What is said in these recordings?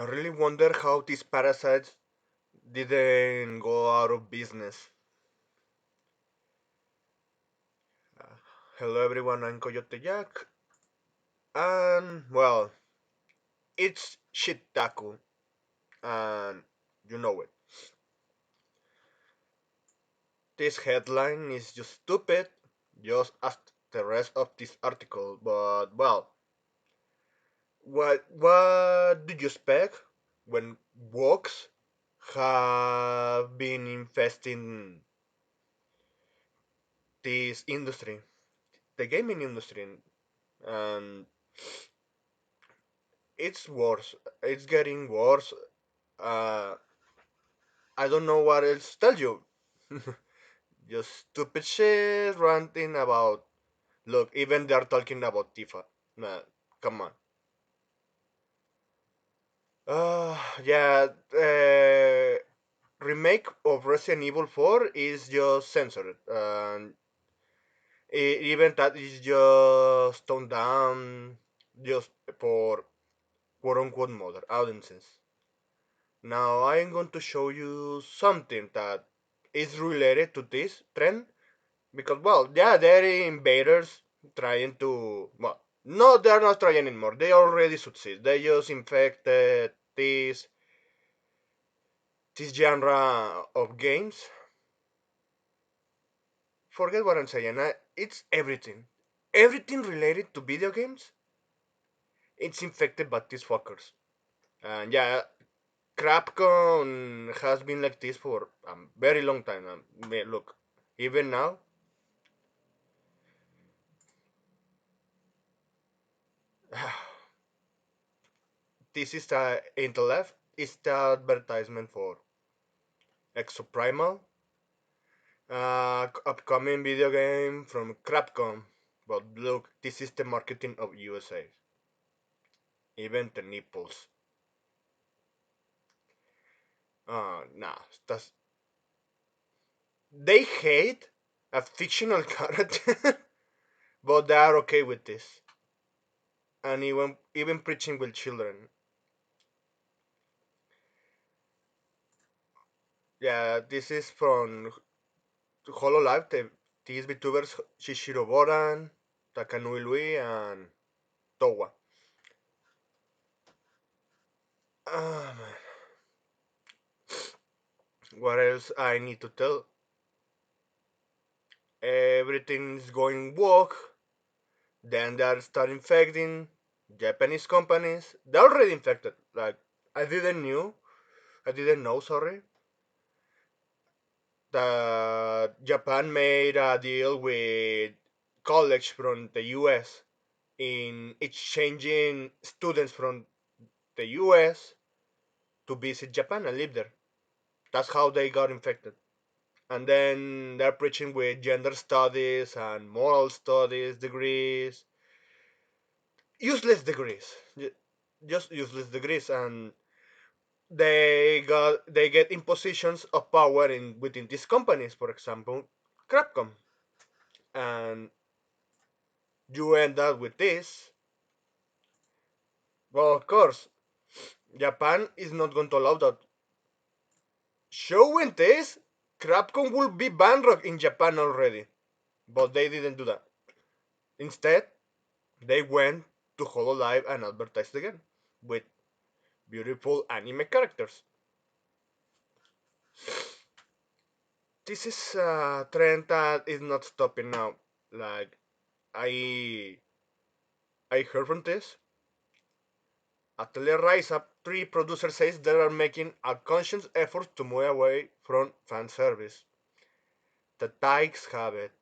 I really wonder how these parasites didn't go out of business. Uh, Hello everyone, I'm Coyote Jack, and well, it's Shitaku, and you know it. This headline is just stupid, just as the rest of this article, but well, what do you expect when walks have been infesting this industry, the gaming industry, and it's worse. It's getting worse. Uh, I don't know what else to tell you. Just stupid shit ranting about. Look, even they're talking about Tifa. Nah, come on. Yeah. Remake of Resident Evil 4 is just censored, and even that is just toned down just for quote unquote modern audiences. Now I'm going to show you something that is related to this trend because well, yeah, they're invaders trying to well, no, they're not trying anymore. They already succeed. They just infected this genre of games. Forget what I'm saying. It's everything. Everything related to video games, it's infected by these fuckers. And yeah, Crapcon has been like this for a very long time. Look, even now, this is the in the left is the advertisement for Exoprimal, upcoming video game from Crapcon. But look, this is the marketing of USA. Even the nipples. Nah, that's, they hate a fictional character, but they are okay with this. And even preaching with children. Yeah, this is from Hololive, these VTubers Shishiro Boran, Takanui Lui, and Towa. Ah, man. What else I need to tell? Everything's going woke. Then they start infecting Japanese companies. They're already infected. Like, I didn't knew. I didn't know, sorry, that Japan made a deal with college from the US in exchanging students from the US to visit Japan and live there. That's how they got infected. And then they're preaching with gender studies and moral studies degrees, useless degrees, just useless degrees, and they get in positions of power in within these companies. For example, Crapcom, and you end up with this. Well, of course, Japan is not going to allow that. Showing this, Crapcom will be bankrupt in Japan already, but they didn't do that. Instead, they went to Hololive and advertised again with beautiful anime characters. This is a trend that is not stopping now. Like I I heard from this. Atelier Rise Up 3 producer says they are making a conscious effort to move away from fan service. The Tykes have it.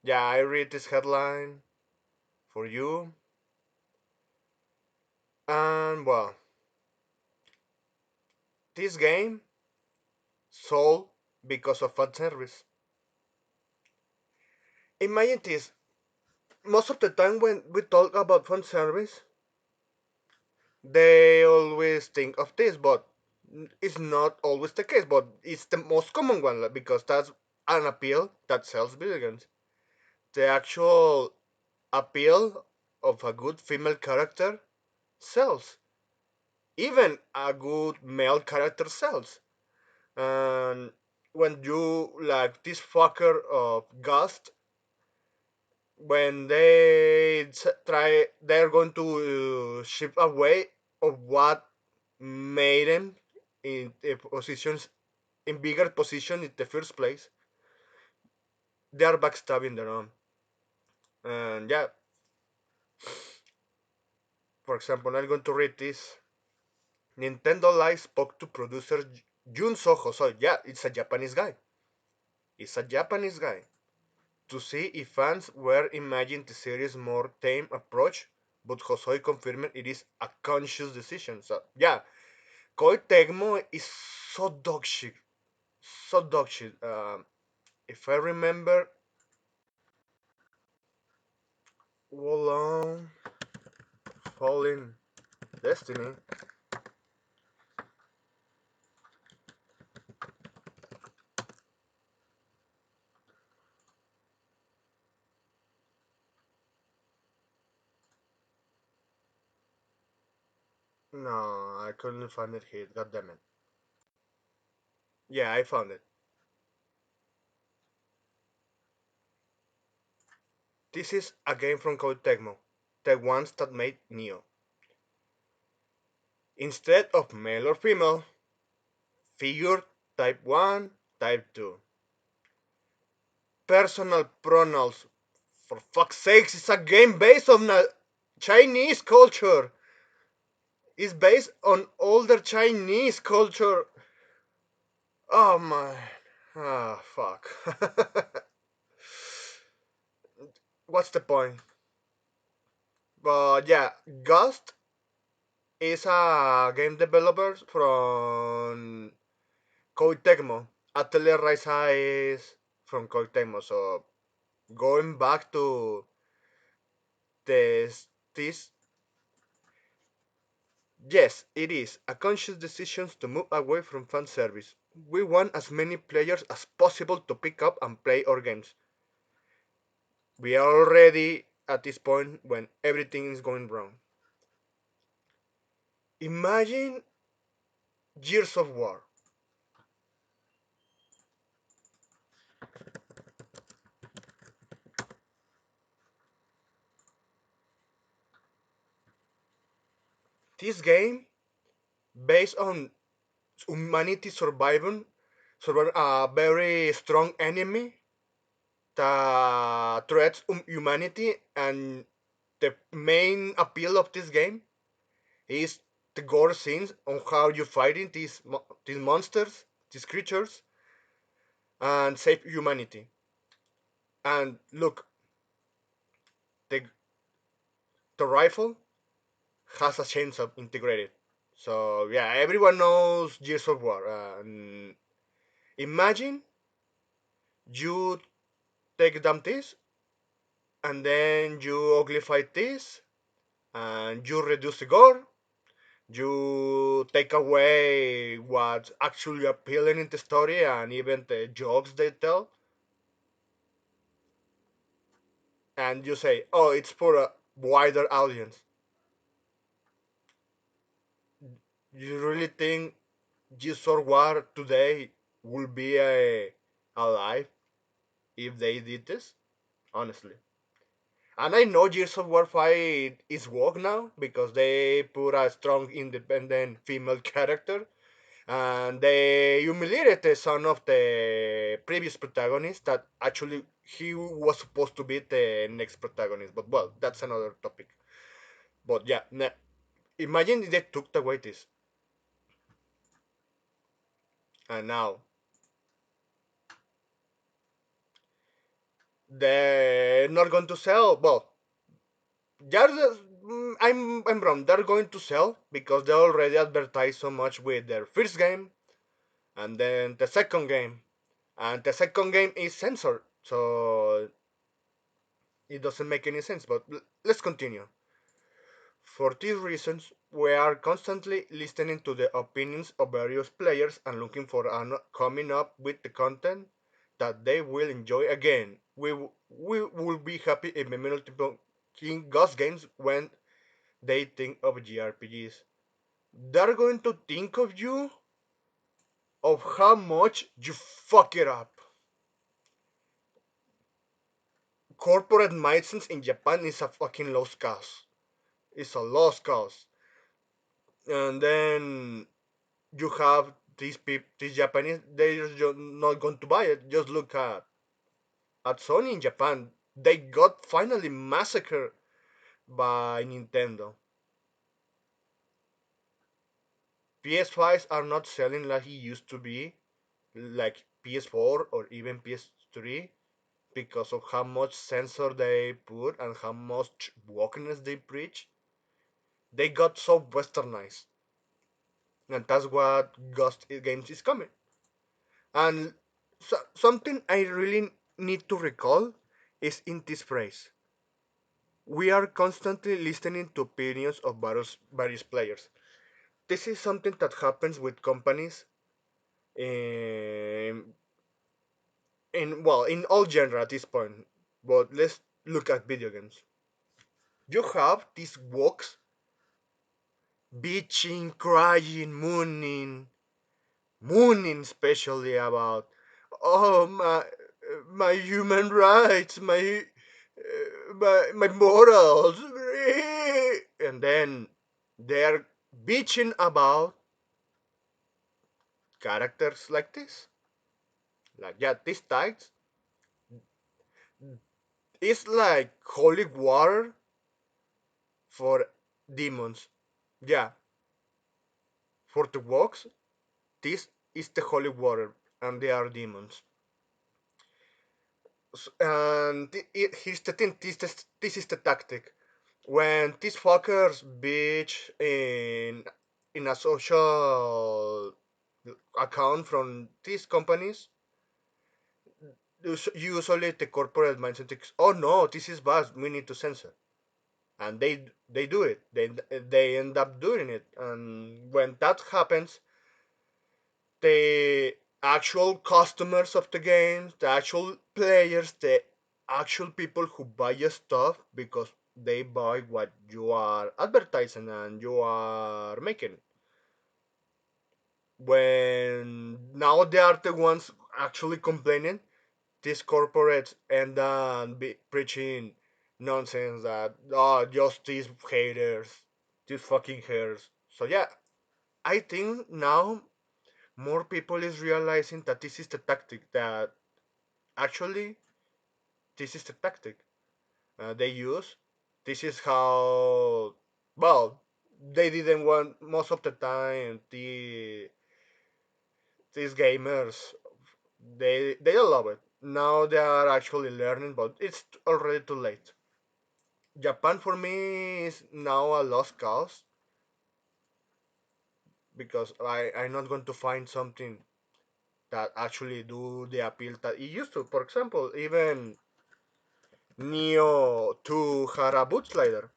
Yeah, I read this headline for you. And well, this game sold because of fan service. Imagine this. Most of the time when we talk about fan service, they always think of this, but it's not always the case. But it's the most common one because that's an appeal that sells video games. The actual appeal of a good female character sells. even a good male character sells. And when you like this fucker of Ghost, when they're going to ship away of what made them in positions in bigger position in the first place, they are backstabbing their own. And yeah, for example, I'm going to read this. Nintendo Live spoke to producer Jun Soho. So yeah, it's a Japanese guy. It's a Japanese guy. To see if fans were imagining the series' more tame approach, but Hosoi confirmed it is a conscious decision. So yeah, Koi Tecmo is so dog shit. So dog shit. If I remember, Wolong Falling Destiny. No, I couldn't find it here. God damn it. Yeah, I found it. This is a game from Koei Tecmo, the ones that made Neo. Instead of male or female, figure type 1, type 2. Personal pronouns. For fuck's sakes, it's a game based on a Chinese culture. It's based on older Chinese culture. Oh my. Ah, fuck. What's the point? But yeah, Ghost is a game developer from Koei Tecmo. Atelier Ryza is from Koei Tecmo. So going back to this, yes, it is a conscious decision to move away from fan service. We want as many players as possible to pick up and play our games. We are already at this point when everything is going wrong. Imagine Years of War. This game, based on humanity surviving, a very strong enemy that threats humanity, and the main appeal of this game is the gore scenes on how you fighting these monsters, these creatures, and save humanity. And look, the the rifle has a chainsaw integrated. So yeah, everyone knows Gears of War. Imagine you take down this, and then you uglify this, and you reduce the gore. You take away what's actually appealing in the story and even the jokes they tell, and you say, "Oh, it's for a wider audience." You really think Gears of War today will be alive if they did this? Honestly. And I know Gears of War 5 is woke now because they put a strong independent female character and they humiliated the son of the previous protagonist that actually he was supposed to be the next protagonist. But well, that's another topic. But yeah, imagine if they took away this and now they're not going to sell. Well, I'm wrong. They're going to sell because they already advertised so much with their first game and then the second game, and the second game is censored, so it doesn't make any sense. But let's continue. For these reasons, we are constantly listening to the opinions of various players and looking for coming up with the content that they will enjoy again. We will be happy if multiple King Ghost games when they think of JRPGs. they're going to think of you of how much you fuck it up. Corporate mindset in Japan is a fucking lost cause. It's a lost cause. And then you have these people, these Japanese, they're just not going to buy it. Just look at Sony in Japan. They got finally massacred by Nintendo. PS5s are not selling like it used to be, like PS4 or even PS3, because of how much censor they put and how much wokeness they preach. They got so westernized, and that's what Ghost Games is coming. And something I really need to recall is in this phrase. We are constantly listening to opinions of various players. This is something that happens with companies in, in all genre at this point. But let's look at video games. You have these walks bitching, crying, mooning especially about, oh my human rights, my morals, and then they're bitching about characters like this, like yeah, these types. It's like holy water for demons. Yeah, for the walks, this is the holy water, and they are demons. And here's the thing: this is the tactic. When these fuckers bitch in a social account from these companies, usually the corporate mindset is, oh no, this is bad, we need to censor, and they do it. They end up doing it, and when that happens, the actual customers of the games, the actual players, the actual people who buy your stuff because they buy what you are advertising and you are making. When now they are the ones actually complaining, these corporates end up preaching nonsense that, oh, just these haters, these fucking haters. So yeah, I think now more people is realizing that this is the tactic that actually this is the tactic they use. This is how, well, they didn't want most of the time these gamers, they don't love it. Now they are actually learning, but it's already too late. Japan for me is now a lost cause because I'm not going to find something that actually do the appeal that it used to. For example, even Neo to Hara Slider.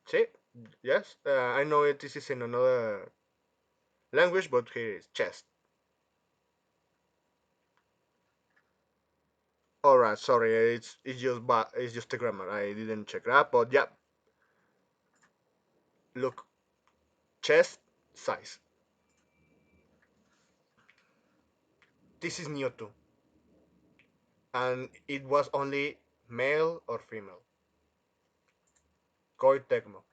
See? Yes, I know it. This is in another language, but here is chest. All right, sorry, it's just the grammar. I didn't check that, but yeah, look, chest size. This is Neo 2, and it was only male or female. Koi Tecmo.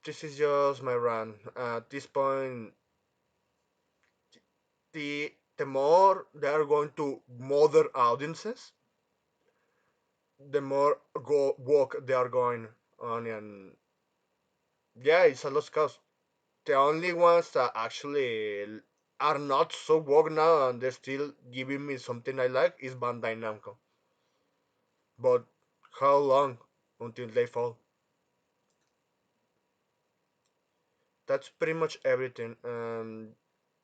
This is just my run. At this point, the more they are going to modern audiences, the more go walk they are going on, and yeah, it's a lost cause. The only ones that actually are not so woke now and they're still giving me something I like is Bandai Namco. But how long until they fall? That's pretty much everything.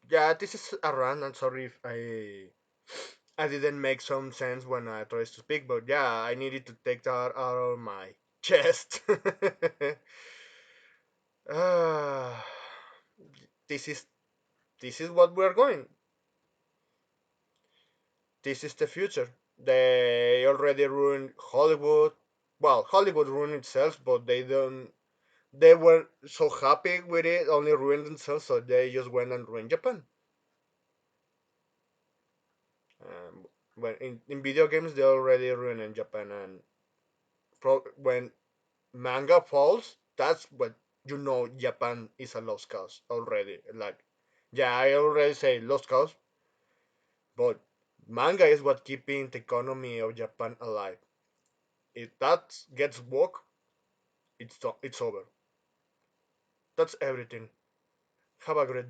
Yeah, this is a rant. I'm sorry if I didn't make some sense when I tried to speak, but yeah, I needed to take that out of my chest. uh, this is this is what we're going. This is the future. They already ruined Hollywood. Well, Hollywood ruined itself, but they don't. They were so happy with it, only ruined themselves, so they just went and ruined Japan. When in video games, they already ruined in Japan, and when manga falls, that's what you know Japan is a lost cause already. Like, yeah, I already say lost cause, but manga is what keeping the economy of Japan alive. If that gets woke, it's over. That's everything. Have a great